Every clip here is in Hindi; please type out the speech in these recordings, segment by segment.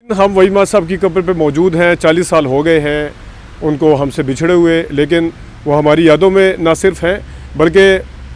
हम वहीमा साहब की कब्र पे मौजूद हैं। 40 साल हो गए हैं उनको हमसे बिछड़े हुए, लेकिन वो हमारी यादों में ना सिर्फ हैं बल्कि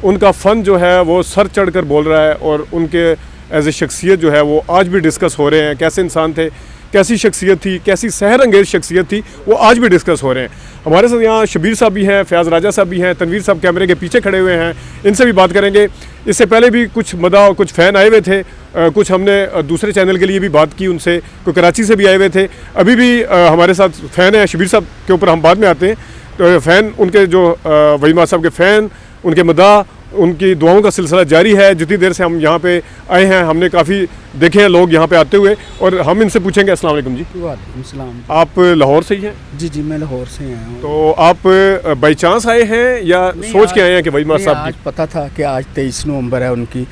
उनका फ़न जो है वो सर चढ़ कर बोल रहा है, और उनके एज ए शख्सियत जो है वो आज भी डिस्कस हो रहे हैं। कैसे इंसान थे, कैसी शख्सियत थी, कैसी सहर अंगेज़ शख्सियत थी, वो आज भी डिस्कस हो रहे हैं। हमारे साथ यहाँ शबीर साहब भी हैं, फयाज़ राजा साहब भी हैं, तनवीर साहब कैमरे के पीछे खड़े हुए हैं, इनसे भी बात करेंगे। इससे पहले भी कुछ मदा कुछ फ़ैन आए हुए थे, कुछ हमने दूसरे चैनल के लिए भी बात की उनसे, कोई कराची से भी आए हुए थे। अभी भी हमारे साथ फ़ैन है, शबीर साहब के ऊपर हम बाद में आते हैं। तो फ़ैन उनके जो वहीमा साहब के फ़ैन, उनके मदा, उनकी दुआओं का सिलसिला जारी है। जितनी देर से हम यहाँ पे आए हैं हमने काफ़ी देखे हैं लोग यहाँ पे आते हुए, और हम इनसे पूछेंगे। अस्सलाम वालेकुम जी। वालेकुम सलाम। आप लाहौर से ही हैं? जी जी, मैं लाहौर से आया हूँ। तो आप बाई चांस आए हैं या सोच के आए हैं कि वहीमा साहब आज पता था कि आज 23 नवंबर है, उनकी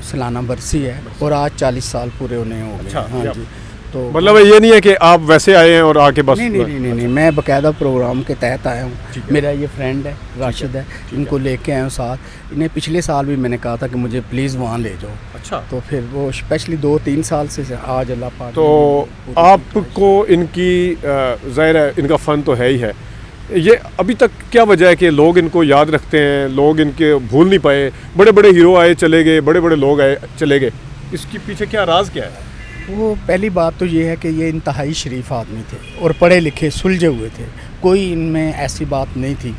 सालाना बरसी है और आज 40 साल पूरे होने हो गए। अच्छा, हाँ जी। तो मतलब ये नहीं है कि आप वैसे आए हैं और आके बस? नहीं, मैं बाकायदा प्रोग्राम के तहत आया हूँ। मेरा ये फ्रेंड है राशिद है, इनको लेके आया हूँ साथ। इन्हें पिछले साल भी मैंने कहा था कि मुझे प्लीज़ वहाँ ले जाओ। अच्छा। तो फिर वो स्पेशली 2-3 साल से आज अल्लाह पाक। तो आपको इनकी ज़ाहिर है इनका फ़न तो है ही है, ये अभी तक क्या वजह है कि लोग इनको याद रखते हैं, लोग इनके भूल नहीं पाए? बड़े बड़े हीरो आए चले गए, बड़े बड़े लोग आए चले गए, इसके पीछे क्या राज क्या है? वो पहली बात तो ये है कि ये इंतहाई शरीफ आदमी थे और पढ़े लिखे सुलझे हुए थे, कोई इनमें ऐसी बात नहीं थी।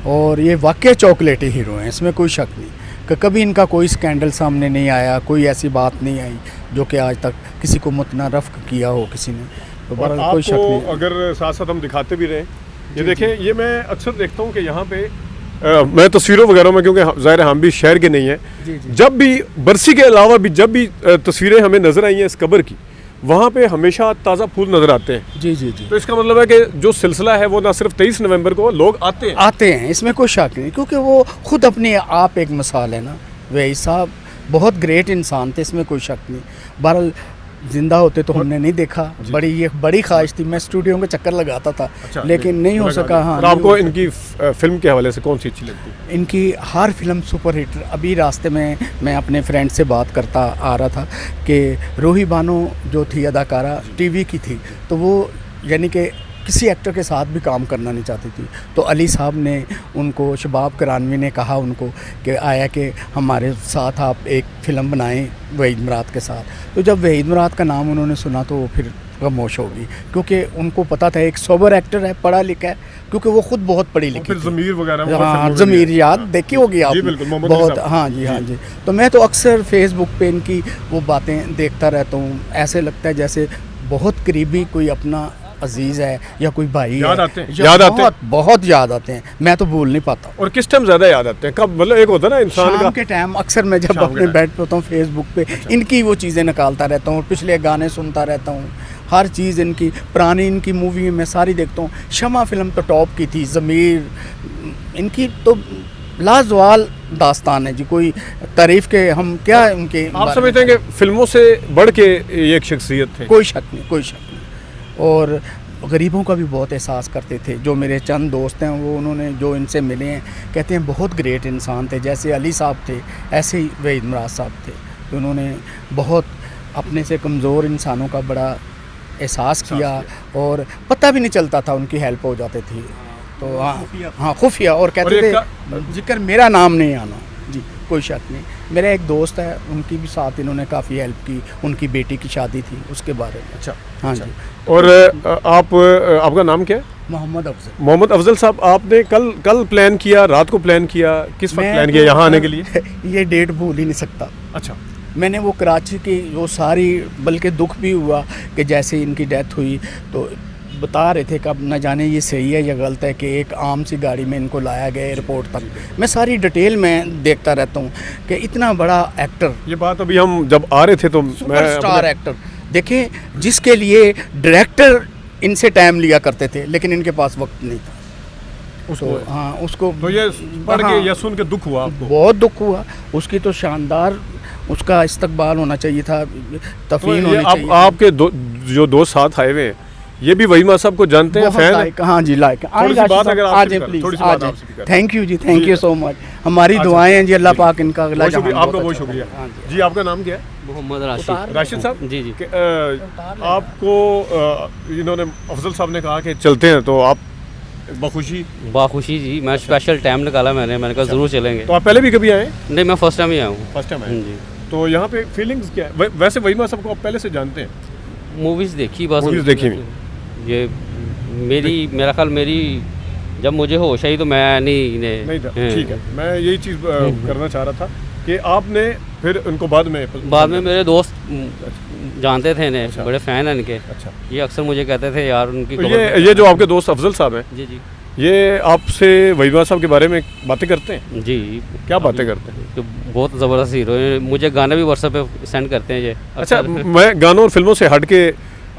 और ये वाकई चॉकलेटी हीरो हैं, इसमें कोई शक नहीं कि कभी इनका कोई स्कैंडल सामने नहीं आया, कोई ऐसी बात नहीं आई जो कि आज तक किसी को मुतनरफ़ किया हो किसी ने। तो बहरहाल कोई शक नहीं। अगर साथ साथ हम दिखाते भी रहें, ये देखें, ये मैं अक्सर देखता हूँ कि यहाँ पे मैं तस्वीरों वगैरह में, क्योंकि ज़ाहिर हम भी शहर के नहीं हैं, जब भी बरसी के अलावा भी जब भी तस्वीरें हमें नज़र आई हैं इस कब्र की, वहाँ पे हमेशा ताज़ा फूल नज़र आते हैं। जी। तो इसका मतलब है कि जो सिलसिला है वो ना सिर्फ 23 नवंबर को लोग आते हैं, इसमें कोई शक नहीं, क्योंकि वो खुद अपने आप एक मिसाल है ना। वही साहब बहुत ग्रेट इंसान थे, इसमें कोई शक नहीं। बहरहाल जिंदा होते तो हमने नहीं देखा, बड़ी ख्वाहिश थी, मैं स्टूडियो में चक्कर लगाता था। अच्छा, लेकिन नहीं हो सका। हाँ। और आपको इनकी फिल्म के हवाले से कौन सी अच्छी लगती है? इनकी हर फिल्म सुपर हिट। अभी रास्ते में मैं अपने फ्रेंड से बात करता आ रहा था कि रूही बानो जो थी अदाकारा टीवी की थी, तो वो यानी कि किसी एक्टर के साथ भी काम करना नहीं चाहती थी। तो अली साहब ने उनको, शबाब करानवी ने कहा उनको कि आया कि हमारे साथ आप एक फ़िल्म बनाएं वहीद मुराद के साथ। तो जब वहीद मुराद का नाम उन्होंने सुना तो वो फिर खामोश होगी, क्योंकि उनको पता था एक सोबर एक्टर है, पढ़ा लिखा है, क्योंकि वो खुद बहुत पढ़ी लिखी थी। ज़मीर वगैरह, हाँ, ज़मीर याद देखी होगी आपने बहुत। हाँ जी। तो मैं तो अक्सर फेसबुक पे इनकी वो बातें देखता रहता हूँ, ऐसे लगता है जैसे बहुत करीबी कोई अपना अजीज़ है या कोई भाई याद है। आते हैं बहुत याद आते हैं, मैं तो भूल नहीं पाता। और किस टाइम ज़्यादा याद आते हैं? कब? मतलब एक होता है ना इंसान शाम के टाइम अक्सर मैं जब अपने बेड पे होता हूँ फेसबुक पे इनकी वो चीज़ें निकालता रहता हूँ, पिछले गाने सुनता रहता हूँ, हर चीज़ इनकी पुरानी इनकी मूवी मैं सारी देखता हूँ। शमा फिल्म तो टॉप की थी, ज़मीर इनकी तो लाजवाल दास्तान है जी, कोई तारीफ़ के हम क्या उनके। आप समझते हैं कि फिल्मों से बढ़ के ये एक शख्सियत थे? कोई शक नहीं। और गरीबों का भी बहुत एहसास करते थे। जो मेरे चंद दोस्त हैं वो, उन्होंने जो इनसे मिले हैं, कहते हैं बहुत ग्रेट इंसान थे। जैसे अली साहब थे ऐसे ही वहीद मुराद साहब थे। तो उन्होंने बहुत अपने से कमज़ोर इंसानों का बड़ा एहसास किया और पता भी नहीं चलता था, उनकी हेल्प हो जाती थी। तो हाँ खुफिया। और कहते थे जिक्र मेरा नाम नहीं आना जी, कोई शक नहीं। मेरा एक दोस्त है, उनकी भी साथ इन्होंने काफ़ी हेल्प की, उनकी बेटी की शादी थी उसके बारे में। अच्छा। हाँ जी। और आपका नाम क्या है? मोहम्मद अफजल। मोहम्मद अफजल साहब, आपने कल प्लान किया, रात को प्लान किया, किस वक्त प्लान किया यहाँ आने के लिए? ये डेट भूल ही नहीं सकता। अच्छा। मैंने वो कराची की वो सारी, बल्कि दुख भी हुआ कि जैसे इनकी डेथ हुई तो बता रहे थे कि अब न जाने ये सही है या गलत है कि एक आम सी गाड़ी में इनको लाया गया एयरपोर्ट तक। मैं सारी डिटेल में देखता रहता हूँ कि इतना बड़ा एक्टर। ये बात अभी हम जब आ रहे थे तो सुपरस्टार एक्टर देखें, जिसके लिए डायरेक्टर इनसे टाइम लिया करते थे, लेकिन इनके पास वक्त नहीं था उसको। तो हाँ उसको तो ये पढ़ के या सुन के दुख हुआ आपको? बहुत दुख हुआ। उसकी तो शानदार उसका इस्तकबाल होना चाहिए था, तफहीम होनी चाहिए। आपके जो दोस्त साथ आए हुए हैं, ये भी वहीद साहब को जानते हैं, बहुत फैन लाइक, हाँ जी लाइक। थोड़ी सी बात अगर आपसे आज भी कर- प्लीज, थोड़ी सी बात आज आपसे भी कर- thank you ji, thank you so much. हमारी अच्छा, दुआएं हैं जी, अल्लाह पाक इनका बहुत अगला शुक्रिया, जहां आपका बहुत अच्छा शुक्रिया। करे। हाँ जी। जी आपका नाम क्या है? मोहम्मद राशिद। राशिद साहब जी जी। आपको इन्होंने अफजल साहब ने कहा कि चलते हैं, तो आप बखुशी, बाखुशी जी, मैं स्पेशल टाइम निकाला मैंने कहा ज़रूर चलेंगे। तो आप पहले भी कभी आए? नहीं, मैं फर्स्ट टाइम ही आया हूँ। फर्स्ट टाइम आए। जी। तो यहाँ पे फीलिंग्स क्या है? वैसे वहीद साहब को आप पहले से जानते हैं? मूवीज़ देखी बस। Movies देखी हुई। ये मेरा ख्याल मेरी जब मुझे होश आई तो मैं नहीं था, ठीक है। मैं यही चीज़ करना चाह रहा था कि आपने फिर उनको बाद में मेरे दोस्त जानते थे इन्हें, अच्छा। बड़े फ़ैन हैं इनके। अच्छा, ये अक्सर मुझे कहते थे यार उनकी तो खबर- ये जो आपके दोस्त अफजल साहब हैं, जी जी ये आपसे वहीद साहब के बारे में बातें करते हैं? जी। क्या बातें करते हैं? तो बहुत ज़बरदस्त हीरो है, मुझे गाने भी व्हाट्सएप पे सेंड करते हैं ये। अच्छा, मैं गानों और फिल्मों से हट के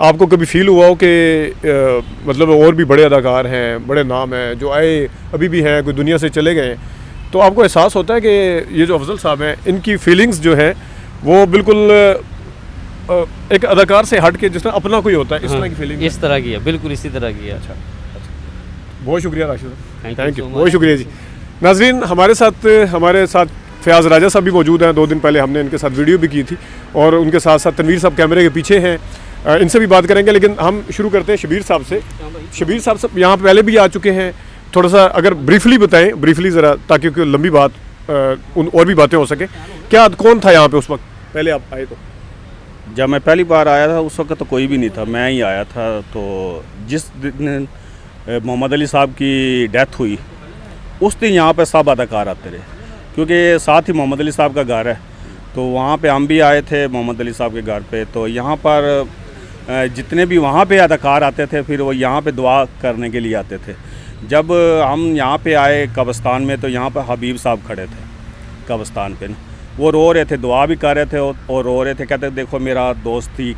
आपको कभी फील हुआ हो कि मतलब और भी बड़े अदाकार हैं, बड़े नाम हैं जो आए अभी भी हैं, कोई दुनिया से चले गए हैं, तो आपको एहसास होता है कि ये जो अफजल साहब हैं इनकी फीलिंग्स जो है वो बिल्कुल एक अदाकार से हट के जिस तरह अपना कोई होता है इस तरह की फीलिंग? इस तरह की है, बिल्कुल इसी तरह की है। अच्छा, बहुत शुक्रिया राशिद साहब, थैंक यू, so बहुत much। शुक्रिया जी। नाजरीन, हमारे साथ फयाज़ राजा साहब भी मौजूद हैं। 2 दिन पहले हमने इनके साथ वीडियो भी की थी और उनके साथ साथ तनवीर साहब कैमरे के पीछे हैं, इनसे भी बात करेंगे। लेकिन हम शुरू करते हैं शबीर साहब से। शबीर साहब सब यहाँ पहले भी आ चुके हैं, थोड़ा सा अगर ब्रीफली बताएं, ब्रीफली ज़रा, ताकि कोई लंबी बात उन और भी बातें हो सके। क्या कौन था यहाँ पे उस वक्त पहले आप आए? तो जब मैं पहली बार आया था उस वक्त तो कोई भी नहीं था, मैं ही आया था। तो जिस दिन मोहम्मद अली साहब की डेथ हुई उस दिन यहाँ पे सब अदाकार आते रहे, क्योंकि साथ ही मोहम्मद अली साहब का घर है, तो वहाँ पे हम भी आए थे मोहम्मद अली साहब के घर पे। तो यहाँ पर जितने भी वहाँ पे अदाकार आते थे फिर वो यहाँ पे दुआ करने के लिए आते थे। जब हम यहाँ पे आए कब्रिस्तान में तो यहाँ पर हबीब साहब खड़े थे कब्रिस्तान पे, वो रो रहे थे, दुआ भी कर रहे थे और रो रहे थे, कहते देखो मेरा दोस्त ही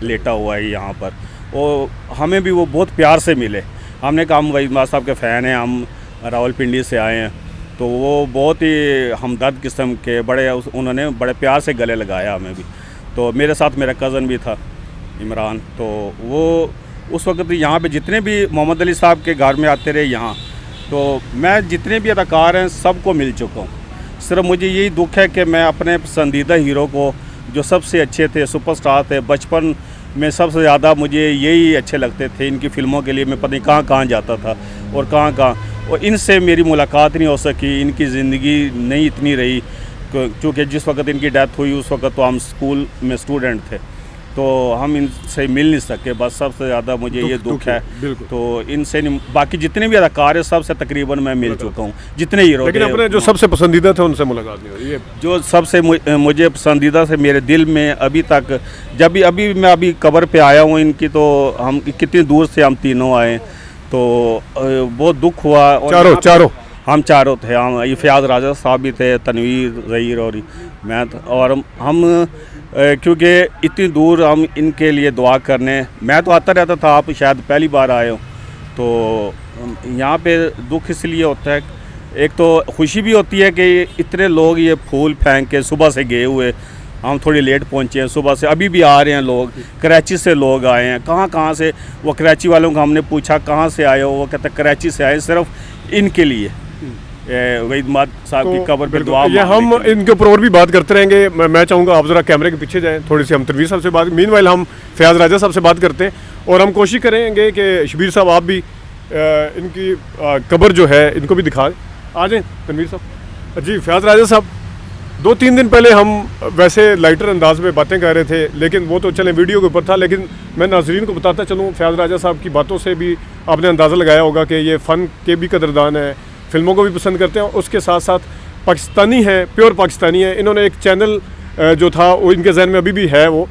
लेटा हुआ है यहाँ पर। वो हमें भी वो बहुत प्यार से मिले। हमने कहा हम वहीद साहब के फ़ैन हैं, हम रावलपिंडी से आए हैं, तो वो बहुत ही हमदर्द किस्म के उन्होंने बड़े प्यार से गले लगाया हमें भी। तो मेरे साथ मेरा कज़न भी था इमरान, तो वो उस वक्त यहाँ पे जितने भी मोहम्मद अली साहब के घर में आते रहे यहाँ, तो मैं जितने भी अदाकार हैं सबको मिल चुका हूँ। सिर्फ मुझे यही दुख है कि मैं अपने पसंदीदा हीरो को, जो सबसे अच्छे थे, सुपरस्टार थे, बचपन में सबसे ज़्यादा मुझे यही अच्छे लगते थे। इनकी फ़िल्मों के लिए मैं पता नहीं कहाँ कहाँ जाता था और कहाँ, और इनसे मेरी मुलाकात नहीं हो सकी, इनकी ज़िंदगी नहीं इतनी रही, क्योंकि जिस वक्त इनकी डेथ हुई उस वक्त तो हम स्कूल में स्टूडेंट थे, तो हम इनसे मिल नहीं सके। बस सबसे ज़्यादा मुझे ये दुख है। तो इनसे नहीं, बाकी जितने भी अदाकार हैं सबसे तकरीबन मैं मिल चुका हूँ, जितने हीरो। लेकिन अपने जो सबसे पसंदीदा थे उनसे मुलाकात नहीं हुई? ये जो सबसे मुझे पसंदीदा से मेरे दिल में अभी तक, जब भी अभी मैं कब्र पे आया हूँ इनकी, तो हम कितनी दूर से हम तीनों आए, तो बहुत दुख हुआ। और चारों हम चारों थे। हम ये फयाज़ राजा साहब भी थे, तनवीर, ज़हीर और मैं और हम क्योंकि इतनी दूर हम इनके लिए दुआ करने, मैं तो आता रहता था, आप शायद पहली बार आए हो, तो यहाँ पे दुख इसलिए होता है, एक तो खुशी भी होती है कि इतने लोग ये फूल फेंक के सुबह से गए हुए, हम थोड़ी लेट पहुँचे हैं सुबह से, अभी भी आ रहे हैं लोग, कराची से लोग आए हैं, कहाँ से। वो कराची वालों को हमने पूछा कहाँ से आए हो, वो कहते कराची से आए सिर्फ इनके लिए, वहीद साहब की कब्र पे दुआ। ये हम इनके ऊपर और भी बात करते रहेंगे। मैं चाहूँगा आप ज़रा कैमरे के पीछे जाएं, थोड़ी सी हम तनवीर साहब से बात, मीनवाइल हम फयाज़ राजा साहब से बात करते हैं और हम कोशिश करेंगे कि शबीर साहब आप भी इनकी कब्र जो है इनको भी दिखा आ जाएँ। तनवीर साहब जी, फयाज़ राजा साहब, 2-3 दिन पहले हम वैसे लाइटर अंदाज में बातें कर रहे थे, लेकिन वो तो चलें वीडियो के ऊपर था, लेकिन मैं नाज़रीन को बताता चलूँ, फयाज़ राजा साहब की बातों से भी आपने अंदाज़ा लगाया होगा कि ये फ़न के भी कदरदान है, फिल्मों को भी पसंद करते हैं, उसके साथ साथ पाकिस्तानी हैं, प्योर पाकिस्तानी हैं। इन्होंने एक चैनल जो था वो इनके जहन में अभी भी है, वो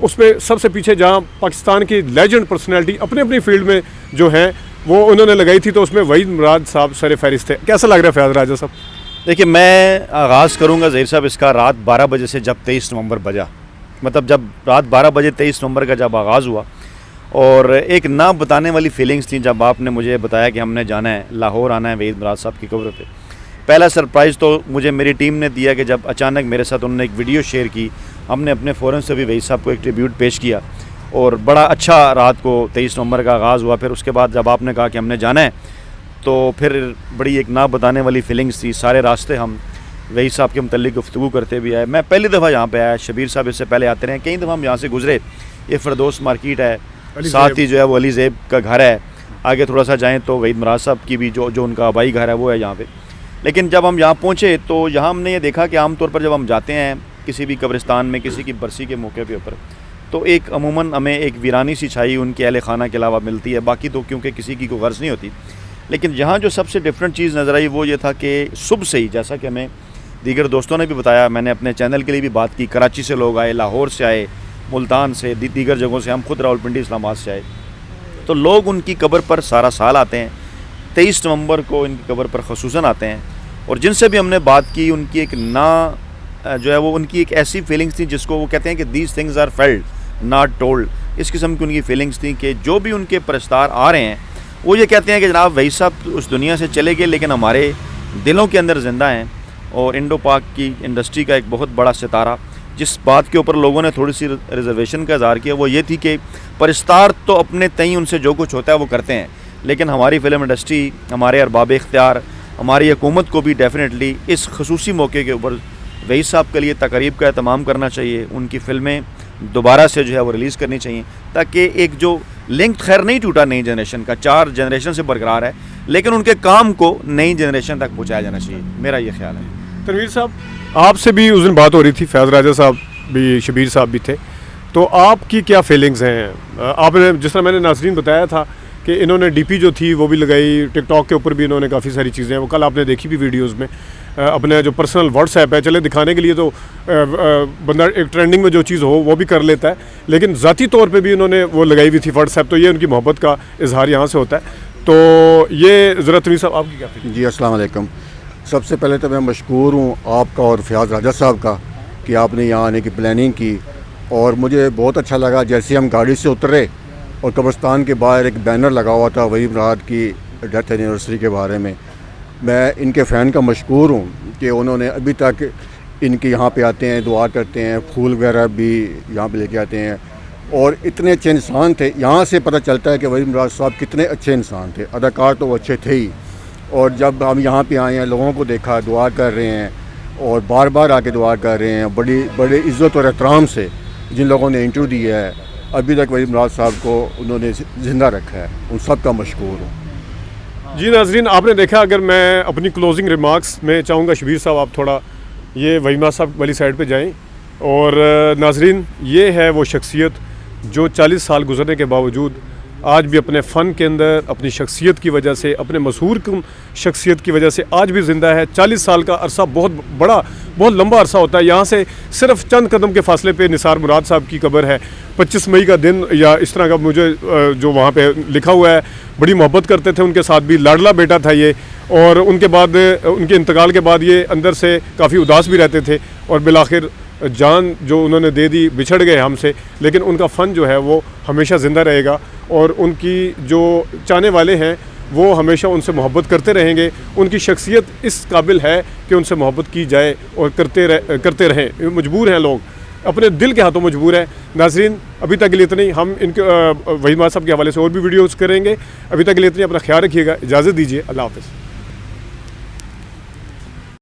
उसमें सबसे पीछे जहाँ पाकिस्तान की लेजेंड पर्सनैलिटी अपने अपनी फील्ड में जो हैं वो उन्होंने लगाई थी, तो उसमें वहीद मुराद साहब सर फहरिस्त थे। कैसा लग रहा है फयाज़ राजा साहब? देखिए, मैं आगाज़ करूंगा ज़हीर साहब इसका रात 12 बजे से, जब 23 नवंबर बजा, मतलब जब रात 12 बजे 23 नवंबर का जब आगाज़ हुआ, और एक ना बताने वाली फीलिंग्स थी जब आपने मुझे बताया कि हमने जाना है, लाहौर आना है वहीद मुराद साहब की कब्र पे। पहला सरप्राइज़ तो मुझे मेरी टीम ने दिया कि जब अचानक मेरे साथ उन्होंने एक वीडियो शेयर की, हमने अपने फ़ोरन से भी वहीद साहब को एक ट्रिब्यूट पेश किया, और बड़ा अच्छा रात को 23 नवंबर का आगाज़ हुआ। फिर उसके बाद जब आपने कहा कि हमने जाना है तो फिर बड़ी एक ना बताने वाली फीलिंग्स थी। सारे रास्ते हम वही साहब के मतलब गुफ्तगू करते भी आए। मैं पहली दफ़ा यहाँ पे आया, शबीर साहब इससे पहले आते रहे, कई दफ़ा हम यहाँ से गुजरे। ये फ़रदौस मार्केट है, साथ ही जो है वो अली ज़ेब का घर है। आगे थोड़ा सा जाएँ तो वहीद मराज साहब की भी जो उनका आबाई घर है वो है यहाँ पे। लेकिन जब हम यहाँ पहुँचे तो यहाँ हमने ये देखा कि आम तौर पर जब हम जाते हैं किसी भी कब्रिस्तान में किसी की बरसी के मौके पे ऊपर, तो एक अमूमन हमें एक वीरानी सी छाई उनके अहले खाना के अलावा मिलती है, बाकी तो क्योंकि किसी की कोई गर्ज नहीं होती। लेकिन यहाँ जो सबसे डिफरेंट चीज़ नज़र आई वो ये था कि सुबह से ही, जैसा कि हमें दीगर दोस्तों ने भी बताया, मैंने अपने चैनल के लिए भी बात की, कराची से लोग आए, लाहौर से आए, मुल्तान से, दीगर जगहों से, हम खुद रावलपिंडी इस्लामाबाद से आए, तो लोग उनकी कब्र पर सारा साल आते हैं। 23 नवंबर को इनकी कब्र पर ख़ुसूसन आते हैं। और जिनसे भी हमने बात की उनकी एक जो है वो उनकी एक ऐसी फीलिंग्स थी जिसको वो कहते हैं कि these things are failed not told. इस किस्म की उनकी फीलिंग्स थी कि जो भी उनके परस्तार आ रहे हैं वो ये कहते हैं कि जनाब वही साहब उस दुनिया से चले गए लेकिन हमारे दिलों के अंदर ज़िंदा हैं। और इंडो पाक की इंडस्ट्री का एक बहुत बड़ा सितारा, जिस बात के ऊपर लोगों ने थोड़ी सी रिजर्वेशन का इज़हार किया वो ये थी कि परस्तार तो अपने तय उनसे जो कुछ होता है वो करते हैं, लेकिन हमारी फ़िल्म इंडस्ट्री, हमारे अरबाब इख्तियार, हमारी हुकूमत को भी डेफिनेटली इस खसूसी मौके के ऊपर वही साहब के लिए तकरीब का एहतमाम करना चाहिए। उनकी फ़िल्में दोबारा से जो है वो रिलीज़ करनी चाहिए ताकि एक जो लिंक खैर नहीं टूटा नई जनरेशन का, 4 जनरेशन से बरकरार है, लेकिन उनके काम को नई जनरेशन तक पहुँचाया जाना चाहिए, मेरा ये ख्याल है। तनवीर साहब, आपसे भी उस दिन बात हो रही थी, फैज़ राजा साहब भी, शबीर साहब भी थे, तो आपकी क्या फीलिंग्स हैं? आपने जिस तरह मैंने नाज़रीन बताया था कि इन्होंने डीपी जो थी वो भी लगाई, टिकटॉक के ऊपर भी इन्होंने काफ़ी सारी चीज़ें, वो कल आपने देखी भी वीडियोस में। अपने जो पर्सनल व्हाट्सएप है, चले दिखाने के लिए तो बंदा एक ट्रेंडिंग में जो चीज़ हो वो भी कर लेता है, लेकिन ज़ाती तौर पे भी इन्होंने वो लगाई हुई थी व्हाट्सएप, तो ये उनकी मोहब्बत का इजहार यहाँ से होता है। तो ये ज़रा तनवीर साहब आपकी क्या फीलिंग? जी अस्सलाम वालेकुम। सबसे पहले तो मैं मशकूर हूँ आपका और फ़याज़ राजा साहब का कि आपने यहाँ आने की प्लानिंग की, और मुझे बहुत अच्छा लगा जैसे हम गाड़ी से उतरे और कब्रिस्तान के बाहर एक बैनर लगा हुआ था वही मुराद की डेथ एनिवर्सरी के बारे में। मैं इनके फ़ैन का मशकूर हूँ कि उन्होंने अभी तक इनके यहाँ पे आते हैं, दुआ करते हैं, फूल वगैरह भी यहाँ पे लेके आते हैं, और इतने अच्छे इंसान थे। यहाँ से पता चलता है कि वही मुराद साहब कितने अच्छे इंसान थे, अदाकार तो वो अच्छे थे ही। और जब हम यहाँ पे आए हैं, लोगों को देखा, दुआ कर रहे हैं और बार बार आके दुआ कर रहे हैं, बड़ी इज़्ज़त और एहतराम से जिन लोगों ने इंटरव्यू दिया है अभी तक वही मुराद साहब को उन्होंने ज़िंदा रखा है, उन सब का मशकूर हूँ। जी नाज़रीन, आपने देखा, अगर मैं अपनी क्लोजिंग रिमार्क्स में चाहूँगा शबीर साहब आप थोड़ा ये वहीमा साहब वाली साइड पे जाएं। और नाज़रीन, ये है वो शख्सियत जो 40 साल गुजरने के बावजूद आज भी अपने फ़न के अंदर, अपनी शख्सियत की वजह से, अपने मशहूर शख्सियत की वजह से आज भी ज़िंदा है। 40 साल का अरसा बहुत बड़ा, बहुत लंबा अरसा होता है। यहाँ से सिर्फ चंद कदम के फासले पे निसार मुराद साहब की कब्र है। 25 मई का दिन या इस तरह का मुझे जो वहाँ पे लिखा हुआ है, बड़ी मोहब्बत करते थे उनके साथ भी, लाडला बेटा था ये। और उनके बाद, उनके इंतकाल के बाद ये अंदर से काफ़ी उदास भी रहते थे और बिलाखिर जान जो उन्होंने दे दी, बिछड़ गए हमसे, लेकिन उनका फ़न जो है वो हमेशा ज़िंदा रहेगा और उनकी जो चाहने वाले हैं वो हमेशा उनसे मोहब्बत करते रहेंगे। उनकी शख्सियत इस काबिल है कि उनसे मोहब्बत की जाए और करते रहें। मजबूर हैं लोग, अपने दिल के हाथों मजबूर है। नाज़रीन, अभी तक के लिए इतना ही। हम इनके वहीमा साहब के हवाले से और भी वीडियोज़ करेंगे। अभी तक के लिए इतनी, अपना ख्याल रखिएगा, इजाज़त दीजिए, अल्लाह हाफ़िज़।